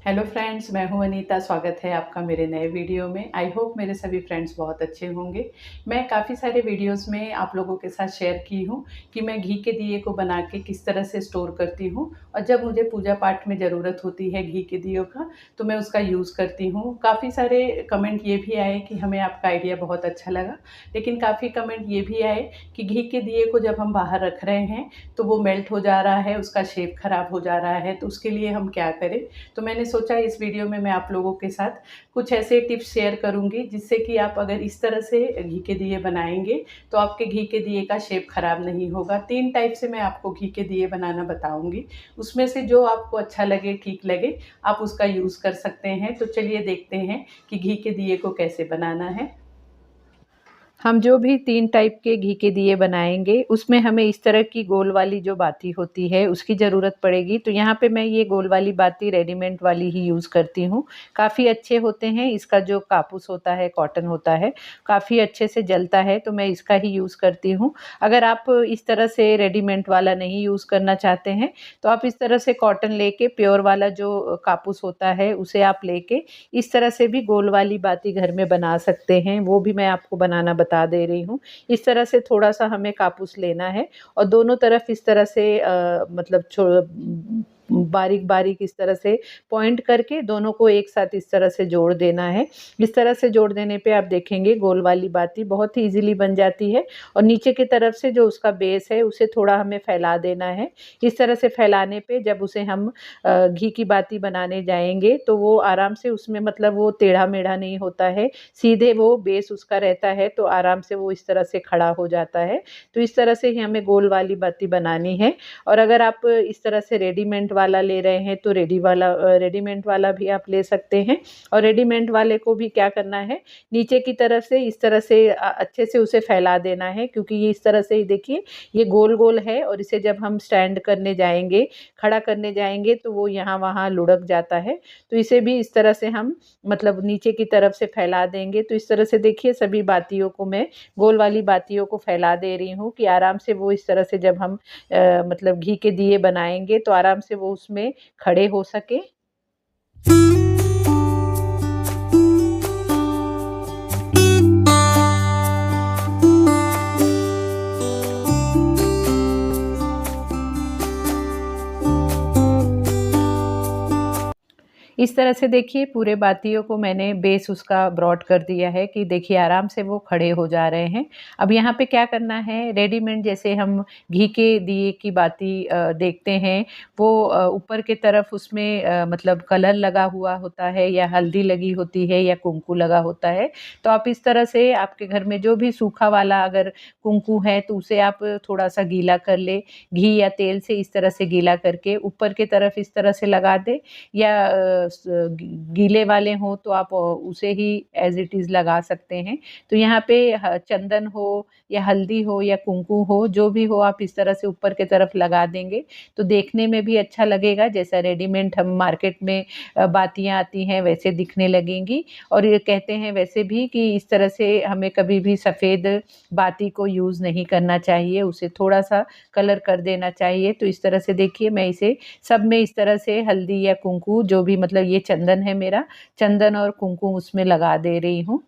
Hello friends, मैं हूं अनीता। स्वागत है आपका मेरे नए वीडियो में। आई होप मेरे सभी फ्रेंड्स बहुत अच्छे होंगे। मैं काफ़ी सारे वीडियोस में आप लोगों के साथ शेयर की हूं कि मैं घी के दिए को बना के किस तरह से स्टोर करती हूं, और जब मुझे पूजा पाठ में ज़रूरत होती है घी के दियों का तो मैं उसका यूज़ करती हूं। काफ़ी सारे कमेंट ये भी आए कि हमें आपका आइडिया बहुत अच्छा लगा, लेकिन काफ़ी कमेंट ये भी आए कि घी के दिए को जब हम बाहर रख रहे हैं तो वो मेल्ट हो जा रहा है, उसका शेप ख़राब हो जा रहा है, तो उसके लिए हम क्या करें। तो मैंने सोचा इस वीडियो में मैं आप लोगों के साथ कुछ ऐसे टिप्स शेयर करूंगी जिससे कि आप अगर इस तरह से घी के दिए बनाएंगे तो आपके घी के दिए का शेप खराब नहीं होगा। 3 टाइप से मैं आपको घी के दिए बनाना बताऊंगी, उसमें से जो आपको अच्छा लगे, ठीक लगे, आप उसका यूज़ कर सकते हैं। तो चलिए देखते हैं कि घी के दिए को कैसे बनाना है। हम जो भी 3 टाइप के घी के दिए बनाएँगे, उसमें हमें इस तरह की गोल वाली जो बाती होती है, उसकी ज़रूरत पड़ेगी। तो यहाँ पे मैं ये गोल वाली बाती रेडीमेड वाली ही यूज़ करती हूँ। काफ़ी अच्छे होते हैं, इसका जो कापूस होता है, कॉटन होता है, काफ़ी अच्छे से जलता है, तो मैं इसका ही यूज़ करती हूँ। अगर आप इस तरह से रेडीमेड वाला नहीं यूज़ करना चाहते हैं, तो आप इस तरह से कॉटन लेके प्योर वाला जो कापूस होता है, उसे आप लेके इस तरह से भी गोल वाली बाती घर में बना सकते हैं। वो भी मैं आपको बनाना बता दे रही हूँ। इस तरह से थोड़ा-सा हमें कापूस लेना है और दोनों तरफ इस तरह से मतलब बारीक-बारीक इस तरह से पॉइंट करके दोनों को एक साथ इस तरह से जोड़ देना है। इस तरह से जोड़ देने पे आप देखेंगे गोल वाली बाती बहुत ही ईज़िली बन जाती है, और नीचे की तरफ से जो उसका बेस है उसे थोड़ा हमें फैला देना है। इस तरह से फैलाने पे जब उसे हम घी की बाती बनाने जाएँगे तो वो आराम से उसमें मतलब वो टेढ़ा-मेढ़ा नहीं होता है, सीधे वो बेस उसका रहता है, तो आराम से वो इस तरह से खड़ा हो जाता है। तो इस तरह से ही हमें गोल वाली बाती बनानी है। और अगर आप इस तरह से रेडीमेड वाला ले रहे हैं तो रेडीमेड वाला भी आप ले सकते हैं। और रेडीमेड वाले को भी क्या करना है, नीचे की तरफ से इस तरह से अच्छे से उसे फैला देना है, क्योंकि ये इस तरह से ही देखिए ये गोल-गोल है, और इसे जब हम स्टैंड करने जाएँगे, खड़ा करने जाएँगे तो वो यहाँ-वहाँ लुढ़क जाता है। तो इसे भी इस तरह से हम मतलब नीचे की तरफ से फैला देंगे। तो इस तरह से देखिए सभी बातियों को मैं गोल वाली बातियों को फैला दे रही हूँ कि आराम से वो इस तरह से जब हम मतलब घी के दिए बनाएँगे तो आराम से वो उसमें खड़े हो सके। इस तरह से देखिए पूरे बातियों को मैंने बेस उसका ब्रॉड कर दिया है कि देखिए आराम से वो खड़े हो जा रहे हैं। अब यहाँ पे क्या करना है, रेडीमेड जैसे हम घी के दिए की बाती देखते हैं, वो ऊपर की तरफ उसमें मतलब कलर लगा हुआ होता है, या हल्दी लगी होती है, या कुंकू लगा होता है। तो आप इस तरह से आपके घर में जो भी सूखा वाला अगर कुंकू है तो उसे आप थोड़ा-सा गीला कर लें, घी या तेल से इस तरह से गीला करके ऊपर की तरफ इस तरह से लगा दें, या गीले वाले हों तो आप उसे ही एज़ इट इज़ लगा सकते हैं। तो यहाँ पे चंदन हो या हल्दी हो या कुंकू हो, जो भी हो आप इस तरह से ऊपर की तरफ लगा देंगे तो देखने में भी अच्छा लगेगा, जैसा रेडीमेड हम मार्केट में बातियाँ आती हैं वैसे दिखने लगेंगी। और ये कहते हैं वैसे भी कि इस तरह से हमें कभी भी सफ़ेद बाती को यूज़ नहीं करना चाहिए, उसे थोड़ा-सा कलर कर देना चाहिए। तो इस तरह से देखिए मैं इसे सब में इस तरह से हल्दी या कुंकू जो भी, मतलब ये चंदन है मेरा, चंदन और कुमकुम उसमें लगा दे रही हूँ।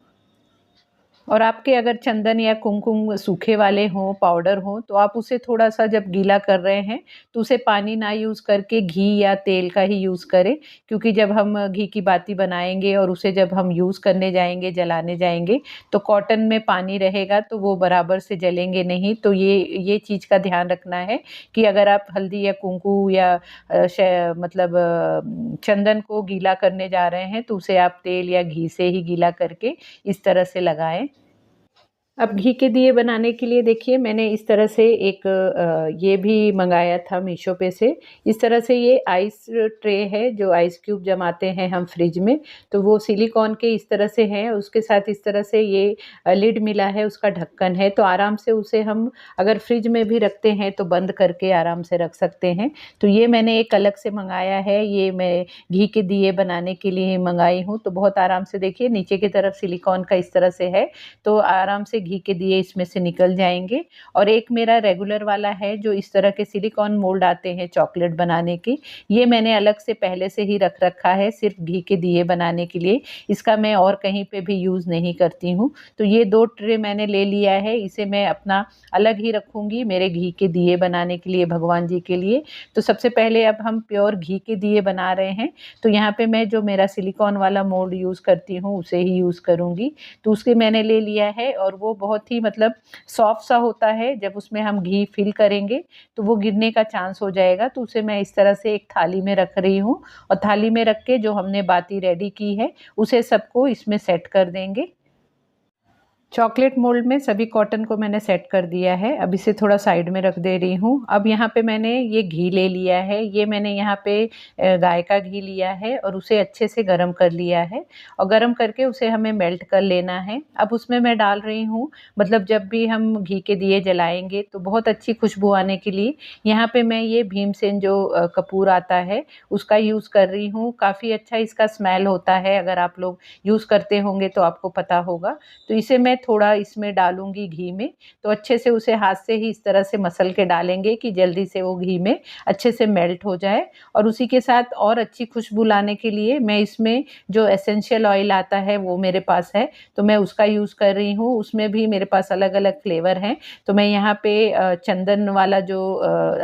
और आपके अगर चंदन या कुमकुम सूखे वाले हों, पाउडर हों, तो आप उसे थोड़ा-सा जब गीला कर रहे हैं, तो उसे पानी ना यूज़ करके घी या तेल का ही यूज़ करें। क्योंकि जब हम घी की बाती बनाएँगे और उसे जब हम यूज़ करने जाएँगे, जलाने जाएँगे, तो कॉटन में पानी रहेगा तो वो बराबर से जलेंगे नहीं। तो ये चीज़ का ध्यान रखना है कि अगर आप हल्दी या कुंकू या मतलब चंदन को गीला करने जा रहे हैं, तो उसे आप तेल या घी से ही गीला करके इस तरह से लगाएँ। अब घी के दिए बनाने के लिए देखिए मैंने इस तरह से एक ये भी मँगाया था मीशो पे से। इस तरह से ये आइस ट्रे है जो आइस क्यूब जमाते हैं हम फ्रिज में, तो वो सिलिकॉन के इस तरह से हैं, उसके साथ इस तरह से ये लिड मिला है, उसका ढक्कन है, तो आराम से उसे हम अगर फ्रिज में भी रखते हैं तो बंद करके आराम से रख सकते हैं। तो ये मैंने एक अलग से मँगाया है, ये मैं घी के दिए बनाने के लिए ही मँगाई हूँ। तो बहुत आराम से देखिए नीचे की तरफ सिलिकॉन का इस तरह से है, तो आराम से घी के दिए इसमें से निकल जाएंगे। और एक मेरा रेगुलर वाला है जो इस तरह के सिलिकॉन मोल्ड आते हैं चॉकलेट बनाने के, ये मैंने अलग से पहले से ही रख रखा है सिर्फ घी के दिए बनाने के लिए। इसका मैं और कहीं पे भी यूज़ नहीं करती हूँ। तो ये 2 ट्रे मैंने ले लिया है, इसे मैं अपना अलग ही रखूँगी मेरे घी के दिए बनाने के लिए भगवान जी के लिए। तो सबसे पहले अब हम प्योर घी के दिए बना रहे हैं, तो यहाँ पे मैं जो मेरा सिलिकॉन वाला मोल्ड यूज़ करती हूँ उसे ही यूज़ करूँगी। तो उसके मैंने ले लिया है और वो बहुत ही मतलब सॉफ्ट सा होता है, जब उसमें हम घी फिल करेंगे तो वो गिरने का चांस हो जाएगा। तो उसे मैं इस तरह से एक थाली में रख रही हूँ और थाली में रख के जो हमने बाती रेडी की है उसे सबको इसमें सेट कर देंगे। चॉकलेट मोल्ड में सभी कॉटन को मैंने सेट कर दिया है। अब इसे थोड़ा साइड में रख दे रही हूँ। अब यहाँ पे मैंने ये घी ले लिया है, ये मैंने यहाँ पे गाय का घी लिया है और उसे अच्छे से गरम कर लिया है और गरम करके उसे हमें मेल्ट कर लेना है। अब उसमें मैं डाल रही हूँ, मतलब जब भी हम घी के दिए जलाएंगे तो बहुत अच्छी खुशबू आने के लिए यहाँ पे मैं ये भीमसेन जो कपूर आता है उसका यूज़ कर रही हूँ। काफ़ी अच्छा इसका स्मेल होता है, अगर आप लोग यूज़ करते होंगे तो आपको पता होगा। तो इसे मैं थोड़ा इसमें डालूंगी घी में, तो अच्छे से उसे हाथ से ही इस तरह से मसल के डालेंगे कि जल्दी से वो घी में अच्छे से मेल्ट हो जाए। और उसी के साथ और अच्छी खुशबू लाने के लिए मैं इसमें जो एसेंशियल ऑयल आता है वो मेरे पास है, तो मैं उसका यूज़ कर रही हूँ। उसमें भी मेरे पास अलग अलग फ्लेवर हैं, तो मैं यहाँ पे चंदन वाला जो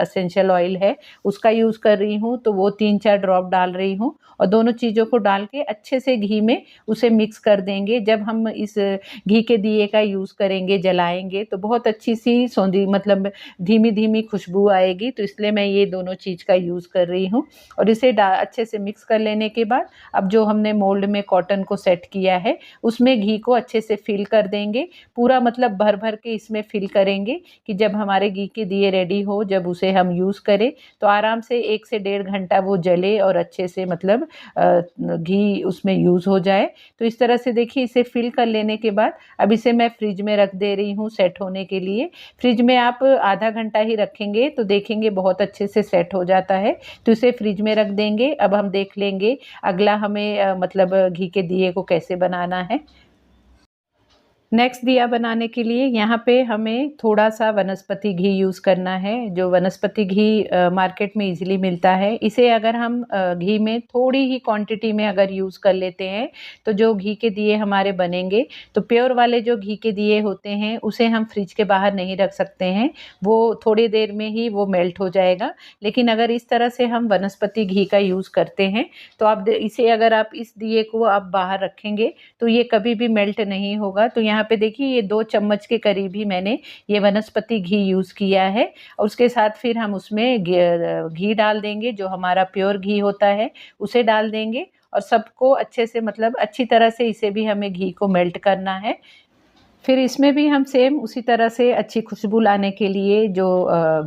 एसेंशियल ऑयल है उसका यूज़ कर रही हूँ। तो वो 3-4 ड्रॉप डाल रही हूँ और दोनों चीज़ों को डाल के अच्छे से घी में उसे मिक्स कर देंगे। जब हम इस घी के दिए का यूज़ करेंगे, जलाएंगे, तो बहुत अच्छी सी सौंधी मतलब धीमी धीमी खुशबू आएगी। तो इसलिए मैं ये दोनों चीज़ का यूज़ कर रही हूँ और इसे अच्छे से मिक्स कर लेने के बाद अब जो हमने मोल्ड में कॉटन को सेट किया है उसमें घी को अच्छे से फिल कर देंगे। पूरा मतलब भर भर के इसमें फिल करेंगे कि जब हमारे घी के दिए रेडी हो, जब उसे हम यूज़ करें तो आराम से 1 से 1.5 घंटा वो जले और अच्छे से मतलब घी उसमें यूज़ हो जाए। तो इस तरह से देखिए इसे फिल कर लेने के बाद अब इसे मैं फ्रिज में रख दे रही हूँ सेट होने के लिए। फ्रिज में आप आधा घंटा ही रखेंगे तो देखेंगे बहुत अच्छे से सेट हो जाता है। तो इसे फ्रिज में रख देंगे। अब हम देख लेंगे अगला हमें मतलब घी के दिए को कैसे बनाना है। नेक्स्ट दिया बनाने के लिए यहाँ पे हमें थोड़ा सा वनस्पति घी यूज़ करना है। जो वनस्पति घी मार्केट में इजीली मिलता है, इसे अगर हम घी में थोड़ी ही क्वांटिटी में अगर यूज़ कर लेते हैं तो जो घी के दिए हमारे बनेंगे, तो प्योर वाले जो घी के दिए होते हैं उसे हम फ्रिज के बाहर नहीं रख सकते हैं, वो थोड़ी देर में ही वो मेल्ट हो जाएगा। लेकिन अगर इस तरह से हम वनस्पति घी का यूज़ करते हैं तो आप इसे अगर आप इस दिए को आप बाहर रखेंगे तो ये कभी भी मेल्ट नहीं होगा। तो यहाँ पे देखिए ये 2 चम्मच के करीब ही मैंने ये वनस्पति घी यूज़ किया है और उसके साथ फिर हम उसमें घी डाल देंगे, जो हमारा प्योर घी होता है उसे डाल देंगे और सबको अच्छे से मतलब अच्छी तरह से इसे भी हमें घी को मेल्ट करना है। फिर इसमें भी हम सेम उसी तरह से अच्छी खुशबू लाने के लिए जो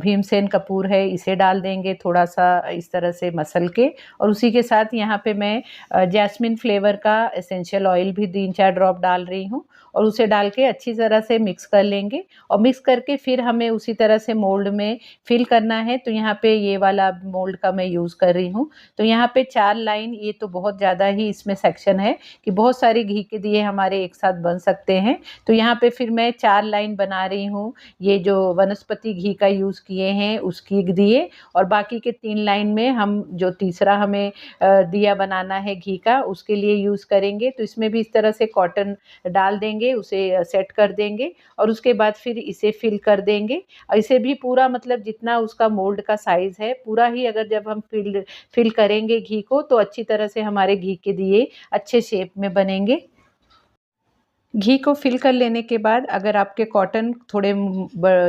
भीमसेन कपूर है इसे डाल देंगे थोड़ा सा इस तरह से मसल के, और उसी के साथ यहाँ पे मैं जैस्मिन फ्लेवर का एसेंशियल ऑयल भी 3-4 ड्रॉप डाल रही हूँ और उसे डाल के अच्छी तरह से मिक्स कर लेंगे। और मिक्स करके फिर हमें उसी तरह से मोल्ड में फिल करना है। तो यहाँ पे ये वाला मोल्ड का मैं यूज़ कर रही हूँ। तो यहाँ पे 4 लाइन, ये तो बहुत ज़्यादा ही इसमें सेक्शन है कि बहुत सारे घी के दिए हमारे एक साथ बन सकते हैं। तो यहाँ पे फिर मैं 4 लाइन बना रही हूँ, ये जो वनस्पति घी का यूज़ किए हैं उसकी दिए, और बाकी के 3 लाइन में हम जो तीसरा हमें दिया बनाना है घी का उसके लिए यूज़ करेंगे। तो इसमें भी इस तरह से कॉटन डाल देंगे, उसे सेट कर देंगे और उसके बाद फिर इसे फिल कर देंगे। और इसे भी पूरा मतलब जितना उसका मोल्ड का साइज़ है पूरा ही अगर जब हम फिल करेंगे घी को तो अच्छी तरह से हमारे घी के दिए अच्छे शेप में बनेंगे। घी को फिल कर लेने के बाद अगर आपके कॉटन थोड़े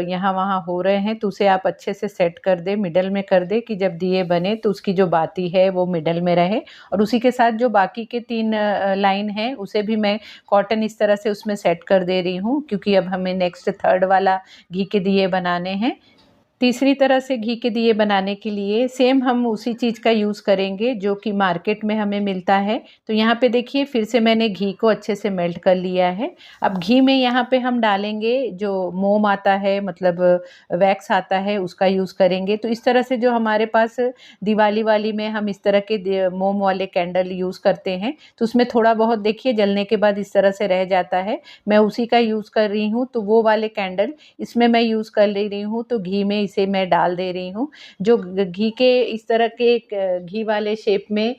यहाँ वहाँ हो रहे हैं तो उसे आप अच्छे से सेट कर दें, मिडल में कर दें कि जब दिए बने तो उसकी जो बाती है वो मिडल में रहे। और उसी के साथ जो बाकी के 3 लाइन हैं उसे भी मैं कॉटन इस तरह से उसमें सेट कर दे रही हूँ, क्योंकि अब हमें नेक्स्ट थर्ड वाला घी के दिए बनाने हैं। तीसरी तरह से घी के दिए बनाने के लिए सेम हम उसी चीज़ का यूज़ करेंगे जो कि मार्केट में हमें मिलता है। तो यहाँ पे देखिए फिर से मैंने घी को अच्छे से मेल्ट कर लिया है। अब घी में यहाँ पे हम डालेंगे जो मोम आता है, मतलब वैक्स आता है, उसका यूज़ करेंगे। तो इस तरह से जो हमारे पास दिवाली वाली में हम इस तरह के मोम वाले कैंडल यूज़ करते हैं, तो उसमें थोड़ा बहुत देखिए जलने के बाद इस तरह से रह जाता है। मैं उसी का यूज़ कर रही हूँ, तो वो वाले कैंडल इसमें मैं यूज़ कर ले रही हूँ। तो घी में इसे मैं डाल दे रही हूँ। जो घी के इस तरह के घी वाले शेप में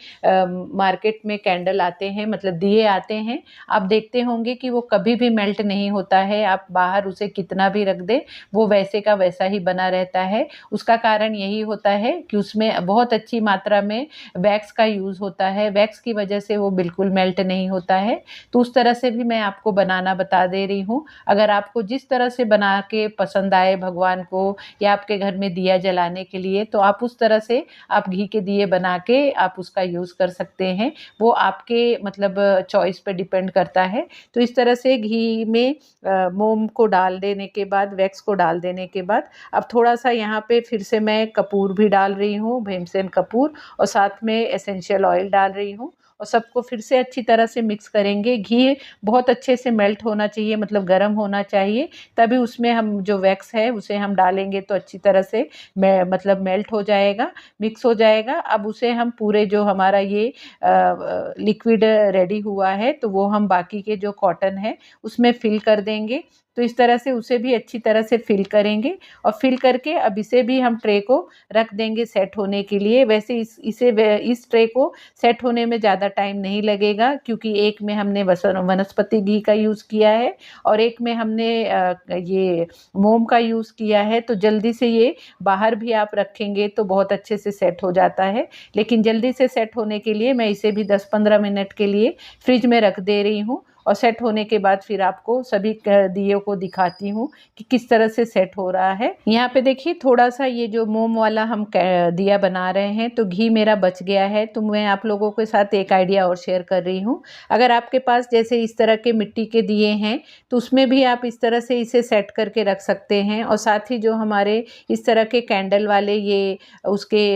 मार्केट में कैंडल आते हैं, मतलब दिए आते हैं, आप देखते होंगे कि वो कभी भी मेल्ट नहीं होता है। आप बाहर उसे कितना भी रख दें, वो वैसे का वैसा ही बना रहता है। उसका कारण यही होता है कि उसमें बहुत अच्छी मात्रा में वैक्स का यूज़ होता है। वैक्स की वजह से वो बिल्कुल मेल्ट नहीं होता है। तो उस तरह से भी मैं आपको बनाना बता दे रही हूँ। अगर आपको जिस तरह से बना के पसंद आए भगवान को या आपके घर में दिया जलाने के लिए, तो आप उस तरह से आप घी के दिए बना के आप उसका यूज़ कर सकते हैं। वो आपके मतलब चॉइस पे डिपेंड करता है। तो इस तरह से घी में मोम को डाल देने के बाद, वैक्स को डाल देने के बाद, अब थोड़ा-सा यहाँ पे फिर से मैं कपूर भी डाल रही हूँ, भीमसेन कपूर, और साथ में एसेंशियल ऑयल डाल रही हूँ और सबको फिर से अच्छी तरह से मिक्स करेंगे। घी बहुत अच्छे से मेल्ट होना चाहिए, मतलब गरम होना चाहिए, तभी उसमें हम जो वैक्स है उसे हम डालेंगे तो अच्छी तरह से मतलब मेल्ट हो जाएगा, मिक्स हो जाएगा। अब उसे हम पूरे जो हमारा ये लिक्विड रेडी हुआ है, तो वो हम बाकी के जो कॉटन है उसमें फिल कर देंगे। तो इस तरह से उसे भी अच्छी तरह से फिल करेंगे और फिल करके अब इसे भी हम ट्रे को रख देंगे सेट होने के लिए। वैसे इस ट्रे को सेट होने में ज़्यादा टाइम नहीं लगेगा, क्योंकि एक में हमने वनस्पति घी का यूज़ किया है और एक में हमने ये मोम का यूज़ किया है। तो जल्दी से ये बाहर भी आप रखेंगे तो बहुत अच्छे से सेट हो जाता है। लेकिन जल्दी से सेट होने के लिए मैं इसे भी 10-15 मिनट के लिए फ्रिज में रख दे रही हूँ और सेट होने के बाद फिर आपको सभी दियों को दिखाती हूँ कि किस तरह से सेट हो रहा है। यहाँ पे देखिए थोड़ा सा ये जो मोम वाला हम दिया बना रहे हैं, तो घी मेरा बच गया है, तो मैं आप लोगों के साथ एक आइडिया और शेयर कर रही हूँ। अगर आपके पास जैसे इस तरह के मिट्टी के दिए हैं, तो उसमें भी आप इस तरह से इसे सेट करके रख सकते हैं। और साथ ही जो हमारे इस तरह के कैंडल वाले ये उसके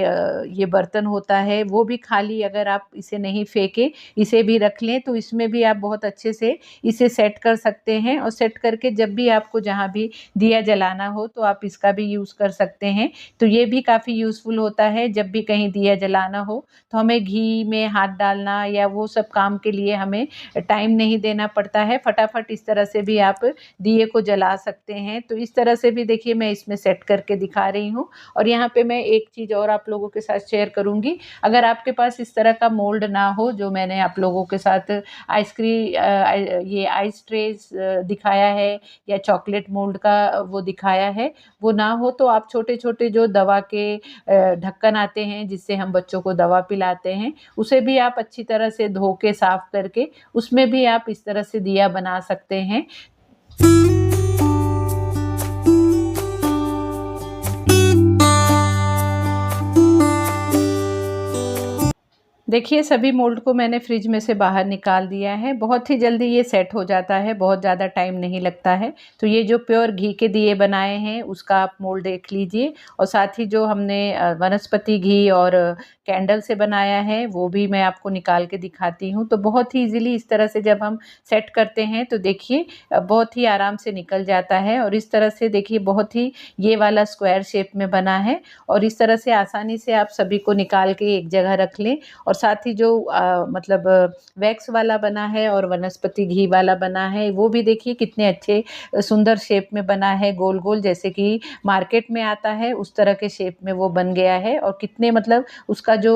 ये बर्तन होता है, वो भी खाली अगर आप इसे नहीं फेंके, इसे भी रख लें, तो इसमें भी आप बहुत अच्छे से इसे सेट कर सकते हैं। और सेट करके जब भी आपको जहाँ भी दिया जलाना हो तो आप इसका भी यूज़ कर सकते हैं। तो ये भी काफ़ी यूज़फुल होता है। जब भी कहीं दिया जलाना हो तो हमें घी में हाथ डालना या वो सब काम के लिए हमें टाइम नहीं देना पड़ता है। फटाफट इस तरह से भी आप दिए को जला सकते हैं। तो इस तरह से भी देखिए मैं इसमें सेट करके दिखा रही हूँ। और यहाँ पे मैं एक चीज़ और आप लोगों के साथ शेयर करूँगी। अगर आपके पास इस तरह का मोल्ड ना हो, जो मैंने आप लोगों के साथ ये आइस ट्रेस दिखाया है या चॉकलेट मोल्ड का वो दिखाया है, वो ना हो तो आप छोटे-छोटे जो दवा के ढक्कन आते हैं जिससे हम बच्चों को दवा पिलाते हैं, उसे भी आप अच्छी तरह से धो के साफ करके उसमें भी आप इस तरह से दिया बना सकते हैं। देखिए सभी मोल्ड को मैंने फ्रिज में से बाहर निकाल दिया है। बहुत ही जल्दी ये सेट हो जाता है, बहुत ज़्यादा टाइम नहीं लगता है। तो ये जो प्योर घी के दिए बनाए हैं उसका आप मोल्ड देख लीजिए, और साथ ही जो हमने वनस्पति घी और कैंडल से बनाया है वो भी मैं आपको निकाल के दिखाती हूँ। तो बहुत ही ईज़िली इस तरह से जब हम सेट करते हैं तो देखिए बहुत ही आराम से निकल जाता है। और इस तरह से देखिए बहुत ही ये वाला स्क्वायर शेप में बना है, और इस तरह से आसानी से आप सभी को निकाल के एक जगह रख लें। और साथ ही जो मतलब वैक्स वाला बना है और वनस्पति घी वाला बना है, वो भी देखिए कितने अच्छे सुंदर शेप में बना है, गोल गोल जैसे कि मार्केट में आता है उस तरह के शेप में वो बन गया है। और कितने मतलब उसका जो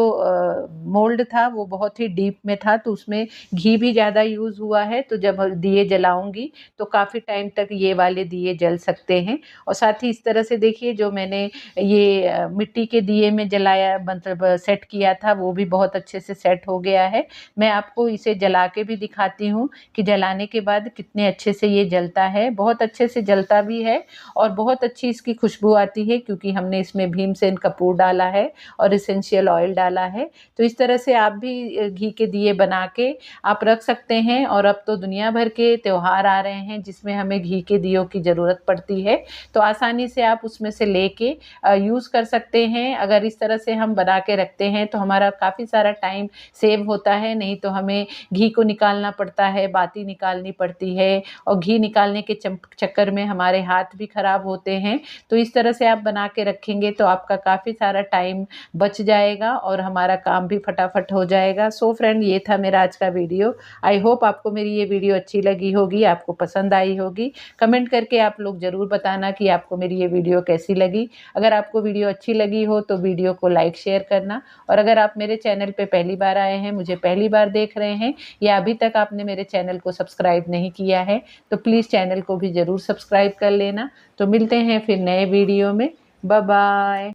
मोल्ड था वो बहुत ही डीप में था, तो उसमें घी भी ज़्यादा यूज़ हुआ है। तो जब दिए जलाऊंगी तो काफ़ी टाइम तक ये वाले दिए जल सकते हैं। और साथ ही इस तरह से देखिए जो मैंने ये मिट्टी के दिए में जलाया मतलब सेट किया था, वो भी बहुत अच्छे अच्छे से सेट हो गया है। मैं आपको इसे जला के भी दिखाती हूँ कि जलाने के बाद कितने अच्छे से ये जलता है। बहुत अच्छे से जलता भी है और बहुत अच्छी इसकी खुशबू आती है, क्योंकि हमने इसमें भीमसेन कपूर डाला है और एसेंशियल ऑयल डाला है। तो इस तरह से आप भी घी के दिए बना के आप रख सकते हैं। और अब तो दुनिया भर के त्योहार आ रहे हैं जिसमें हमें घी के दियों की ज़रूरत पड़ती है, तो आसानी से आप उसमें से लेके यूज़ कर सकते हैं। अगर इस तरह से हम बना के रखते हैं तो हमारा काफ़ी सारा टाइम सेव होता है, नहीं तो हमें घी को निकालना पड़ता है, बाती निकालनी पड़ती है और घी निकालने के चक्कर में हमारे हाथ भी खराब होते हैं। तो इस तरह से आप बना के रखेंगे तो आपका काफ़ी सारा टाइम बच जाएगा और हमारा काम भी फटाफट हो जाएगा। सो फ्रेंड, ये था मेरा आज का वीडियो। आई होप आपको मेरी ये वीडियो अच्छी लगी होगी, आपको पसंद आई होगी। कमेंट करके आप लोग ज़रूर बताना कि आपको मेरी ये वीडियो कैसी लगी। अगर आपको वीडियो अच्छी लगी हो तो वीडियो को लाइक शेयर करना, और अगर आप मेरे चैनल पे पहली बार आए हैं, मुझे पहली बार देख रहे हैं या अभी तक आपने मेरे चैनल को सब्सक्राइब नहीं किया है, तो प्लीज़ चैनल को भी ज़रूर सब्सक्राइब कर लेना। तो मिलते हैं फिर नए वीडियो में। Bye bye.